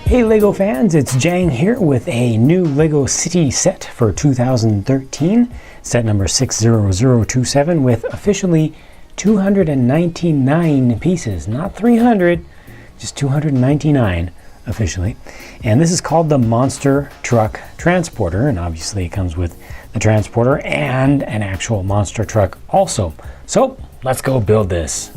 Hey LEGO fans, it's Jang here with a new LEGO City set for 2013, set number 60027 with officially 299 pieces, not 300, just 299 officially. And this is called the Monster Truck Transporter, and obviously it comes with the transporter and an actual monster truck also. So let's go build this.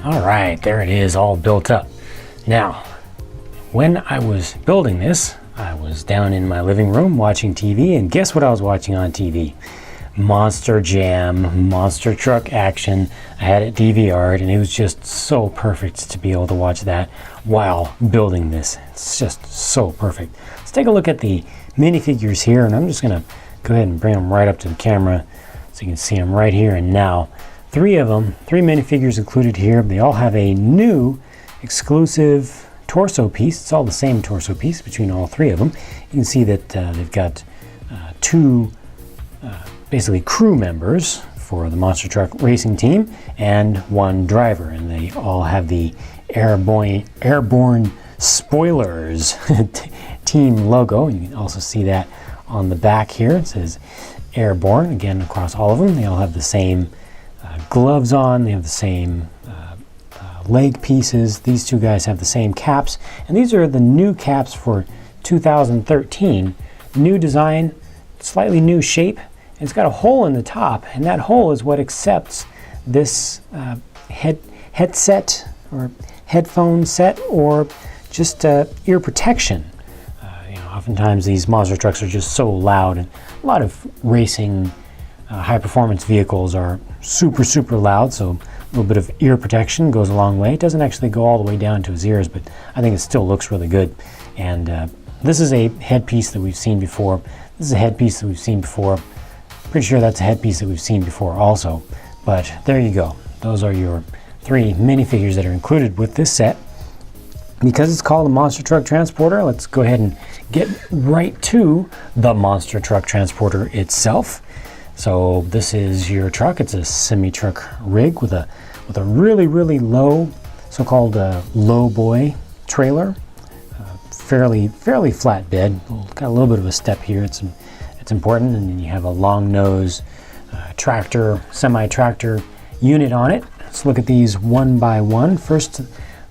All right, there it is, all built up. Now, when I was building this, I was down in my living room watching TV, and guess what I was watching on TV? Monster Jam, Monster Truck Action. I had it DVR'd, and it was just so perfect to be able to watch that while building this. It's just so perfect. Let's take a look at the minifigures here, and I'm just gonna go ahead and bring them right up to the camera so you can see them right here and now. Three of them, three minifigures included here. They all have a new exclusive torso piece. It's all the same torso piece between all three of them. You can see that they've got two basically crew members for the monster truck racing team and one driver, and they all have the airborne spoilers team logo. You can also see that on the back here. It says airborne again across all of them. They all have the same gloves on, they have the same leg pieces. These two guys have the same caps, and these are the new caps for 2013. New design, slightly new shape. It's got a hole in the top, and that hole is what accepts this headset or headphone set or just ear protection. Oftentimes these monster trucks are just so loud, and a lot of racing high performance vehicles are super loud, so a little bit of ear protection goes a long way. It doesn't actually go all the way down to his ears, but I think it still looks really good. And this is a headpiece that we've seen before. This is a headpiece that we've seen before. Pretty sure that's a headpiece that we've seen before also. But there you go. Those are your three minifigures that are included with this set. Because it's called the Monster Truck Transporter, let's go ahead and get right to the Monster Truck Transporter itself. So this is your truck. It's a semi-truck rig with a really low, so-called low boy trailer. Fairly flat bed. Got a little bit of a step here. It's important, and then you have a long nose tractor, semi-tractor unit on it. Let's look at these one by one. First,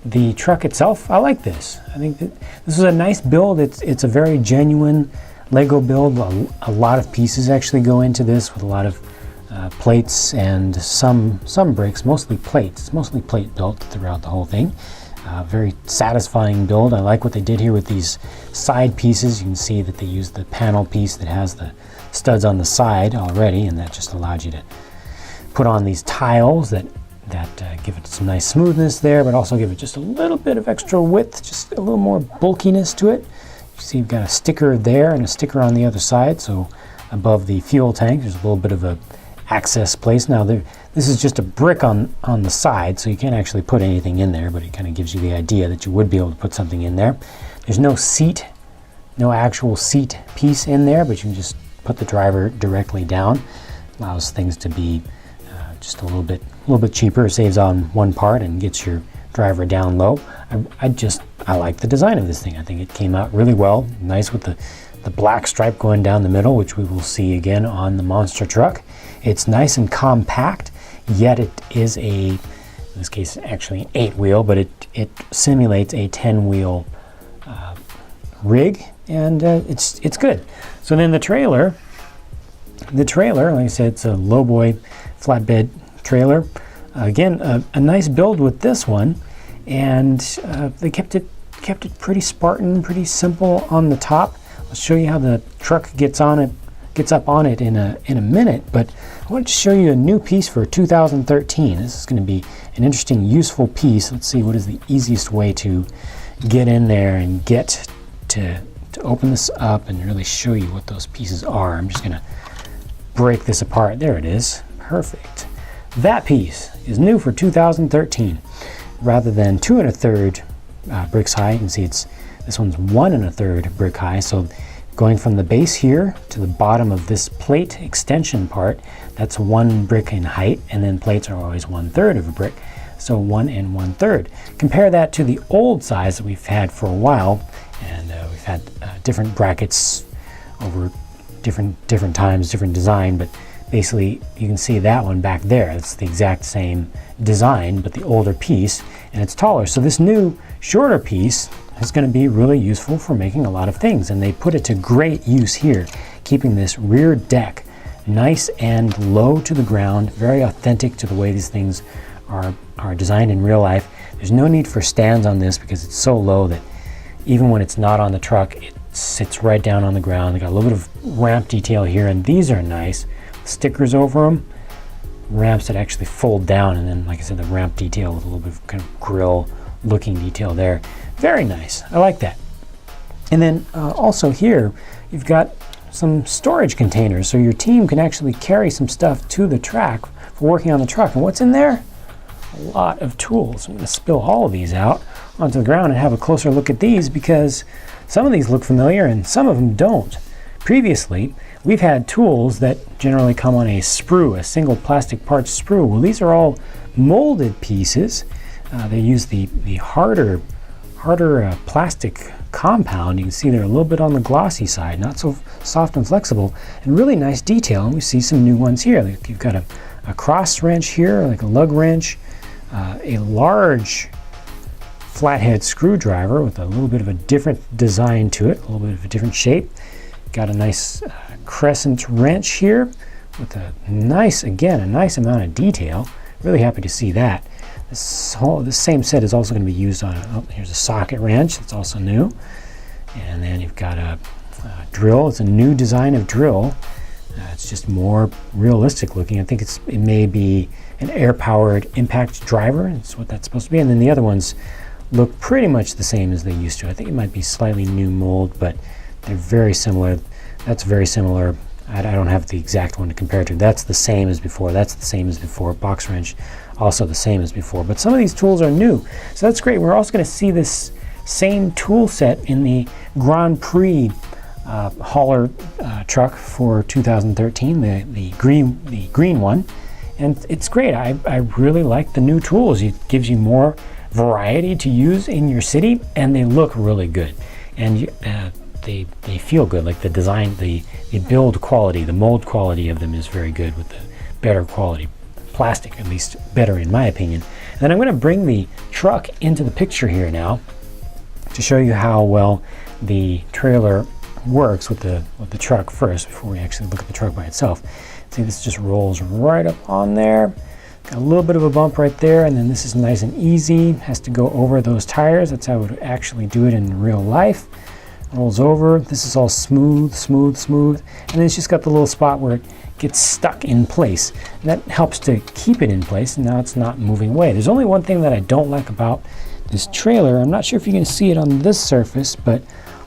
the truck itself. I like this. I think that this is a nice build. It's a very genuine LEGO build. A lot of pieces actually go into this, with a lot of plates and some bricks, mostly plates. It's mostly plate built throughout the whole thing. Very satisfying build. I like what they did here with these side pieces. You can see that they used the panel piece that has the studs on the side already, and that just allowed you to put on these tiles that give it some nice smoothness there, but also give it just a little bit of extra width, just a little more bulkiness to it. You see you've got a sticker there and a sticker on the other side, so above the fuel tank there's a little bit of a access place. Now this is just a brick on the side, so you can't actually put anything in there, but it kind of gives you the idea that you would be able to put something in there. There's no seat, no actual seat piece in there, but you can just put the driver directly down. Allows things to be just a little bit cheaper. It saves on one part and gets your driver down low. I like the design of this thing. I think it came out really well. Nice with the black stripe going down the middle, which we will see again on the monster truck. It's nice and compact. yet it is in this case, actually an 8-wheel, but it simulates a 10-wheel rig, and it's good. So then the trailer, like I said, it's a lowboy flatbed trailer. Again, a nice build with this one, and they kept it pretty Spartan, pretty simple on the top. I'll show you how the truck gets up on it in a minute, but I wanted to show you a new piece for 2013. This is going to be an interesting, useful piece. Let's see what is the easiest way to get in there and get to open this up and really show you what those pieces are. I'm just going to break this apart. There it is. Perfect. That piece is new for 2013. Rather than 2 1/3 bricks high, you can see this one's 1 1/3 brick high. So going from the base here to the bottom of this plate extension part, that's 1 brick in height, and then plates are always 1/3 of a brick, so 1 1/3. Compare that to the old size that we've had for a while, and we've had different brackets over different times, different design, but basically you can see that one back there. It's the exact same design, but the older piece, and it's taller. So this new shorter piece is going to be really useful for making a lot of things, and they put it to great use here, keeping this rear deck nice and low to the ground, very authentic to the way these things are designed in real life. There's no need for stands on this because it's so low that even when it's not on the truck, it sits right down on the ground. They got a little bit of ramp detail here, and these are nice. Stickers over them, ramps that actually fold down, and then, like I said, the ramp detail with a little bit of kind of grill looking detail there. Very nice. I like that. And then also here, you've got some storage containers, so your team can actually carry some stuff to the track for working on the truck. And what's in there? A lot of tools. I'm going to spill all of these out onto the ground and have a closer look at these, because some of these look familiar and some of them don't. Previously, we've had tools that generally come on a sprue, a single plastic part sprue. Well, these are all molded pieces. They use the harder plastic compound. You can see they're a little bit on the glossy side, not so soft and flexible, and really nice detail. And we see some new ones here. Like you've got a cross wrench here, like a lug wrench, a large flathead screwdriver with a little bit of a different design to it, a little bit of a different shape. Got a nice crescent wrench here with a nice amount of detail. Really happy to see that. This same set is also going to be used on, here's a socket wrench that's also new. And then you've got a drill. It's a new design of drill. It's just more realistic looking. I think it may be an air-powered impact driver. That's what that's supposed to be. And then the other ones look pretty much the same as they used to. I think it might be slightly new mold, but they're very similar. That's very similar. I don't have the exact one to compare to. That's the same as before. That's the same as before. Box wrench, also the same as before. But some of these tools are new, so that's great. We're also going to see this same tool set in the Grand Prix hauler truck for 2013, the green one, and it's great. I really like the new tools. It gives you more variety to use in your city, and they look really good, and they feel good. Like the design, the build quality, the mold quality of them is very good with the better quality plastic, at least better in my opinion. And then I'm going to bring the truck into the picture here now to show you how well the trailer works with the truck first, before we actually look at the truck by itself. See, this just rolls right up on there. Got a little bit of a bump right there, and then this is nice and easy. Has to go over those tires. That's how I would actually do it in real life. Rolls over. This is all smooth, and then it's just got the little spot where it gets stuck in place. And that helps to keep it in place, and now it's not moving away. There's only one thing that I don't like about this trailer. I'm not sure if you can see it on this surface, but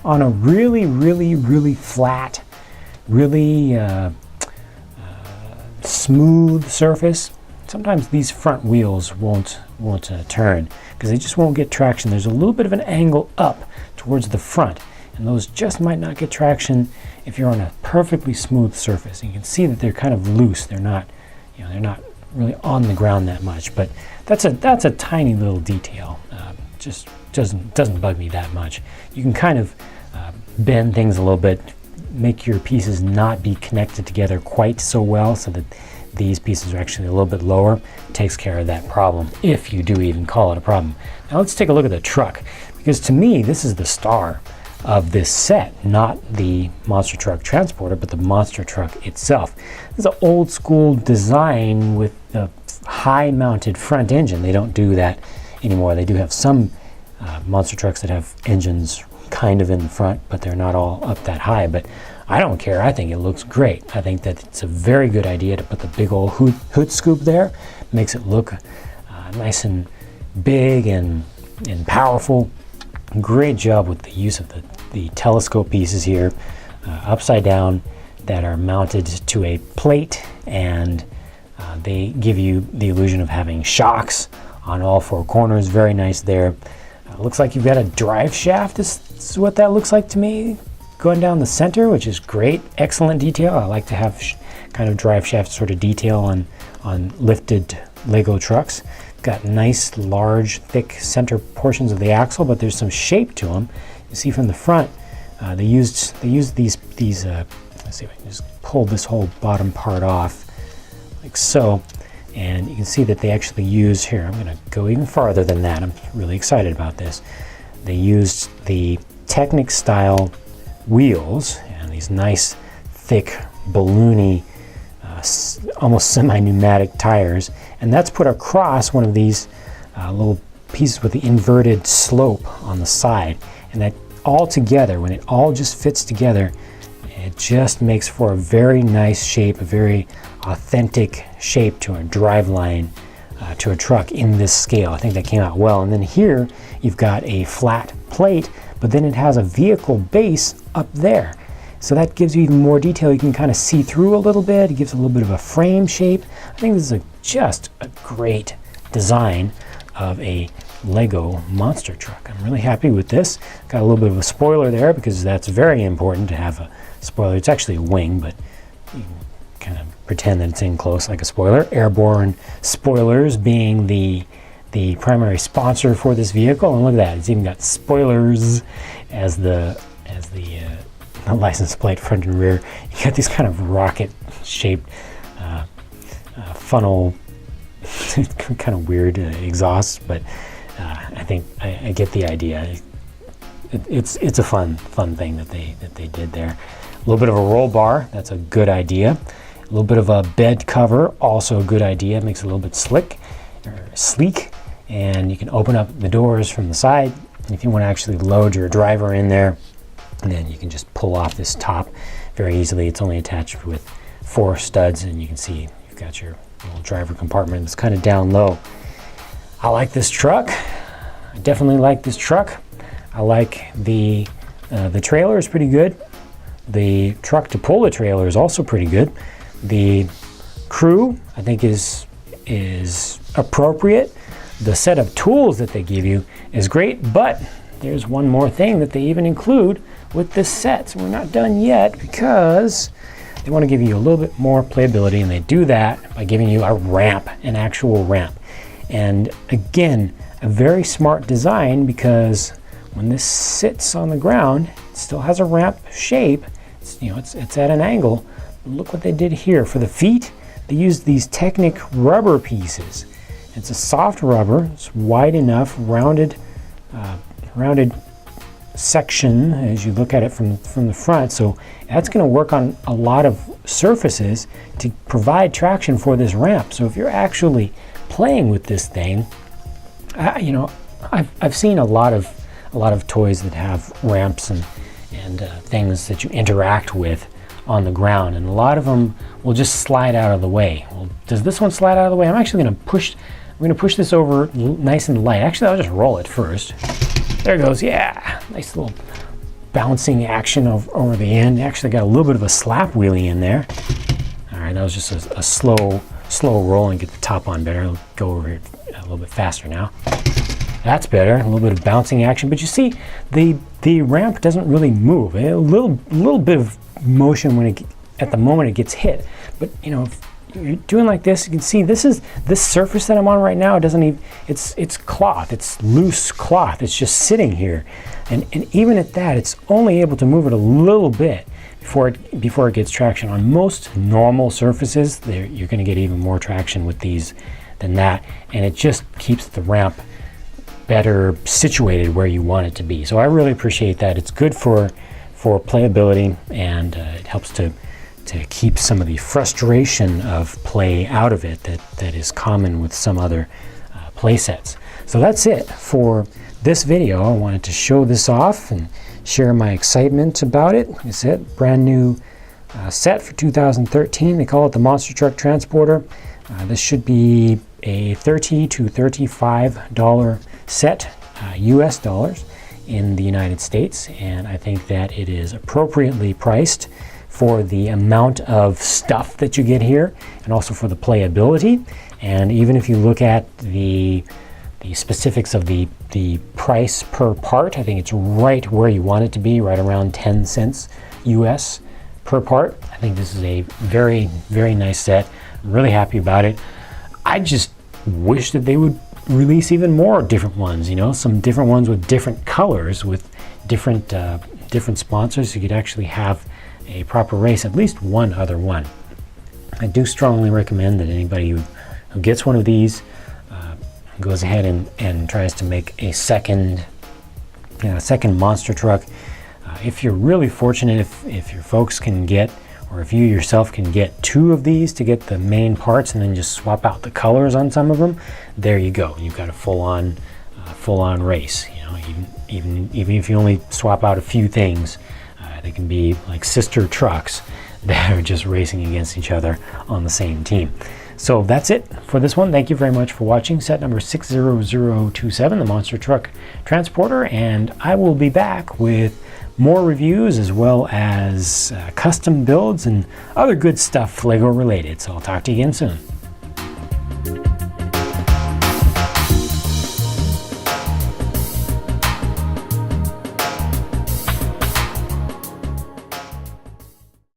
on a really flat, really smooth surface, sometimes these front wheels won't turn because they just won't get traction. There's a little bit of an angle up towards the front, and those just might not get traction if you're on a perfectly smooth surface. And you can see that they're kind of loose. They're not, they're not really on the ground that much. But that's a tiny little detail. Just doesn't bug me that much. You can kind of bend things a little bit, make your pieces not be connected together quite so well, so that these pieces are actually a little bit lower. It takes care of that problem, if you do even call it a problem. Now let's take a look at the truck, because to me this is the star of this set, not the monster truck transporter, but the monster truck itself. This is an old school design with a high mounted front engine. They don't do that anymore. They do have some monster trucks that have engines kind of in the front, but they're not all up that high. But I don't care. I think it looks great. I think that it's a very good idea to put the big old hood scoop there. Makes it look nice and big and powerful. Great job with the use of the telescope pieces here, upside down, that are mounted to a plate, and they give you the illusion of having shocks on all four corners. Very nice there. Looks like you've got a drive shaft. This is what that looks like to me, going down the center, which is great. Excellent detail. I like to have kind of drive shaft sort of detail on lifted Lego trucks. Got nice, large, thick center portions of the axle, but there's some shape to them. You see from the front, they used these. Let's see if I can just pull this whole bottom part off, like so, and you can see that they actually use here. I'm going to go even farther than that. I'm really excited about this. They used the Technic style wheels and these nice, thick, balloony, almost semi-pneumatic tires, and that's put across one of these little pieces with the inverted slope on the side, and that all together, when it all just fits together, it just makes for a very nice shape, a very authentic shape to a driveline to a truck in this scale. I think that came out well. And then here you've got a flat plate, but then it has a vehicle base up there. So that gives you even more detail. You can kind of see through a little bit. It gives a little bit of a frame shape. I think this is just a great design of a Lego monster truck. I'm really happy with this. Got a little bit of a spoiler there because that's very important to have a spoiler. It's actually a wing, but you can kind of pretend that it's in close like a spoiler. Airborne Spoilers being the primary sponsor for this vehicle. And look at that, it's even got spoilers as the license plate front and rear. You got these kind of rocket shaped funnel kind of weird exhausts, but I think I get the idea. It's a fun thing that they did there. A little bit of a roll bar, that's a good idea. A little bit of a bed cover, also a good idea. It makes it a little bit sleek, and you can open up the doors from the side. And if you want to actually load your driver in there, then you can just pull off this top very easily. It's only attached with 4 studs, and you can see you've got your little driver compartment. It's kind of down low. I like this truck. I definitely like this truck. I like the trailer is pretty good. The truck to pull the trailer is also pretty good. The crew, I think, is appropriate. The set of tools that they give you is great, but there's one more thing that they even include with this set. So we're not done yet because they want to give you a little bit more playability, and they do that by giving you a ramp, an actual ramp. And again, a very smart design, because when this sits on the ground, it still has a ramp shape. It's at an angle. Look what they did here. For the feet, they used these Technic rubber pieces. It's a soft rubber. It's wide enough, rounded section as you look at it from the front. So that's going to work on a lot of surfaces to provide traction for this ramp. So if you're actually playing with this thing, I've seen a lot of toys that have ramps and things that you interact with on the ground, and a lot of them will just slide out of the way. Well, does this one slide out of the way? I'm actually going to push this over nice and light. Actually, I'll just roll it first. There it goes. Yeah, nice little bouncing action over the end. Actually got a little bit of a slap wheelie in there. All right, that was just a slow roll and get the top on better. I'll go over here a little bit faster now. That's better. A little bit of bouncing action, but you see the ramp doesn't really move. A little bit of motion at the moment it gets hit. But if you're doing like this, you can see this surface that I'm on right now. It doesn't even, it's cloth. It's loose cloth. It's just sitting here, and even at that, it's only able to move it a little bit before it gets traction. On most normal surfaces, you're going to get even more traction with these than that, and it just keeps the ramp better situated where you want it to be. So I really appreciate that. It's good for playability, and it helps to keep some of the frustration of play out of it that is common with some other play sets. So that's it for this video. I wanted to show this off and share my excitement about it. It's a brand new set for 2013. They call it the Monster Truck Transporter. This should be a $30 to $35 set, US dollars, in the United States, and I think that it is appropriately priced for the amount of stuff that you get here, and also for the playability. And even if you look at the specifics of the price per part, I think it's right where you want it to be, right around 10 cents US per part. I think this is a very, very nice set. I'm really happy about it. I just wish that they would release even more different ones, you know, some different ones with different colors, with different sponsors. You could actually have a proper race, at least one other one. I do strongly recommend that anybody who gets one of these goes ahead and tries to make a second monster truck. If you're really fortunate, if your folks can get, or if you yourself can get 2 of these to get the main parts and then just swap out the colors on some of them, there you go. You've got a full-on race. You know, even if you only swap out a few things, they can be like sister trucks that are just racing against each other on the same team. So that's it for this one. Thank you very much for watching set number 60027, the Monster Truck Transporter, and I will be back with more reviews as well as custom builds and other good stuff LEGO related. So I'll talk to you again soon.